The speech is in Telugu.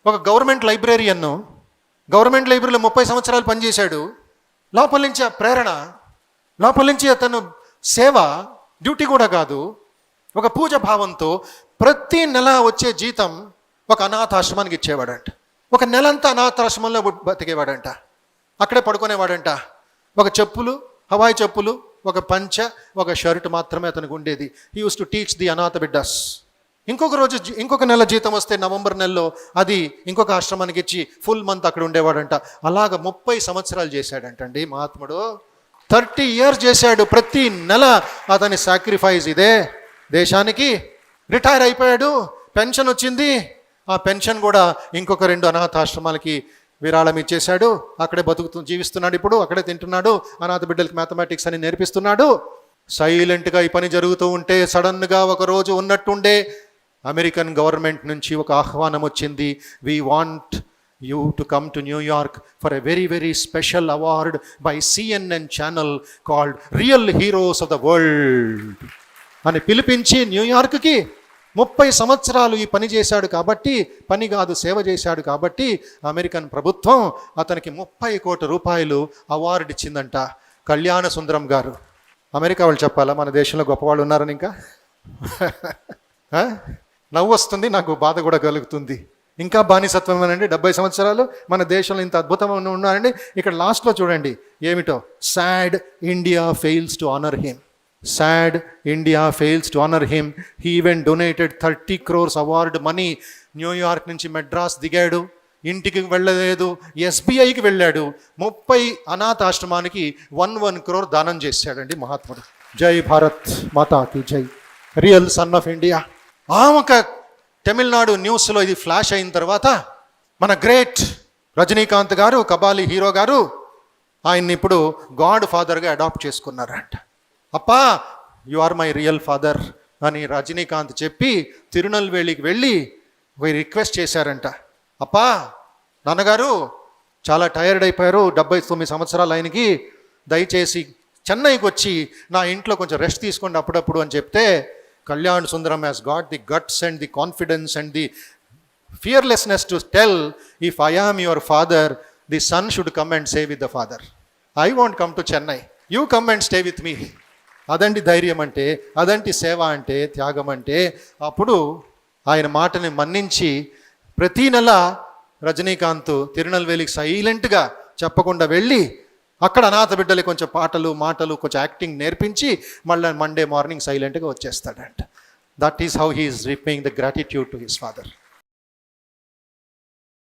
ఒక గవర్నమెంట్ లైబ్రరీలో 30 సంవత్సరాలు పనిచేశాడు. లోపల నుంచి ఆ ప్రేరణ, లోపల నుంచి అతను సేవ, డ్యూటీ కూడా కాదు, ఒక పూజ భావంతో ప్రతి నెల వచ్చే జీతం ఒక అనాథాశ్రమానికి ఇచ్చేవాడంట. ఒక నెలంతా అనాథాశ్రమంలో బతికేవాడంట. అక్కడే పడుకునేవాడంట. ఒక చెప్పులు, హవాయి చెప్పులు, ఒక పంచ, ఒక షర్ట్ మాత్రమే అతనికి ఉండేది. He use to teach the అనాథ బిడ్డస్. ఇంకొక నెల జీతం వస్తే నవంబర్ నెలలో అది ఇంకొక ఆశ్రమానికి ఇచ్చి ఫుల్ మంత్ అక్కడ ఉండేవాడంట. అలాగ 30 సంవత్సరాలు చేశాడంటండి మహాత్ముడు. 30 years చేశాడు. ప్రతి నెల అతని సాక్రిఫైస్ ఇదే దేశానికి. రిటైర్ అయిపోయాడు, పెన్షన్ వచ్చింది. ఆ పెన్షన్ కూడా ఇంకొక 2 అనాథాశ్రమాలకి విరాళం ఇచ్చేశాడు. అక్కడే జీవిస్తున్నాడు. ఇప్పుడు అక్కడే తింటున్నాడు. అనాథ బిడ్డలకి మ్యాథమెటిక్స్ అని నేర్పిస్తున్నాడు. సైలెంట్గా ఈ పని జరుగుతూ ఉంటే సడన్గా ఒకరోజు ఉన్నట్టుండే అమెరికన్ గవర్నమెంట్ నుంచి ఒక ఆహ్వానం వచ్చింది. We want you to come to New York for a very very special award by CNN channel called real heroes of the world అని పిలిపించి న్యూయార్క్కి 30 సంవత్సరాలు ఈ పని చేశాడు కాబట్టి, పని కాదు సేవ చేశాడు కాబట్టి అమెరికన్ ప్రభుత్వం అతనికి 30 కోట్ల రూపాయలు అవార్డు ఇచ్చిందంట. కళ్యాణ సుందరం గారు. అమెరికా వాళ్ళు చెప్పాలా మన దేశంలో గొప్పవాళ్ళు ఉన్నారని? ఇంకా నవ్వు వస్తుంది, నాకు బాధ కూడా కలుగుతుంది. ఇంకా బానిసత్వం అనండి. 70 సంవత్సరాలు మన దేశంలో ఇంత అద్భుతమైన ఉన్నారండి. ఇక్కడ లాస్ట్లో చూడండి ఏమిటో, sad India fails to honour him. Sad India fails to honor him. He even donated 30 crores award money. New York నుంచి మెడ్రాస్ దిగాడు, ఇంటికి వెళ్ళలేదు, SBIకి వెళ్ళాడు. 30 అనాథాశ్రమానికి 1 crore దానం చేశాడండి మహాత్ముడు. జై భారత్ మాతాకి జై. Real son of India. ఒక తమిళనాడు న్యూస్లో ఇది ఫ్లాష్ అయిన తర్వాత మన గ్రేట్ రజనీకాంత్ గారు, కబాలి హీరో గారు, ఆయన్ని ఇప్పుడు గాడ్ ఫాదర్గా అడాప్ట్ చేసుకున్నారంట. అప్పా you are my real father అని రజనీకాంత్ చెప్పి తిరునల్వేలికి వెళ్ళి రిక్వెస్ట్ చేశారంట. అప్పా నాన్నగారు చాలా టైర్డ్ అయిపోయారు, 79 సంవత్సరాలు ఆయనకి, దయచేసి చెన్నైకి వచ్చి నా ఇంట్లో కొంచెం రెస్ట్ తీసుకోండి అప్పుడప్పుడు అని చెప్తే, Kalyan Sundaram has got the guts and the confidence and the fearlessness to tell, if I am your father, the son should come and stay with the father. I want come to Chennai, you come and stay with me. అదంటి ధైర్యం అంటే, అదంటి సేవ అంటే, త్యాగం అంటే. అప్పుడు ఆయన మాటని మన్నించి ప్రతీ నెల రజనీకాంత్ తిరునల్వేలికి సైలెంట్గా చెప్పకుండా వెళ్ళి అక్కడ అనాథ బిడ్డలకి కొంచెం మాటలు కొంచెం యాక్టింగ్ నేర్పించి మళ్ళీ మండే మార్నింగ్ సైలెంట్గా వచ్చేస్తాడంట. That is how he is repaying the gratitude to his father.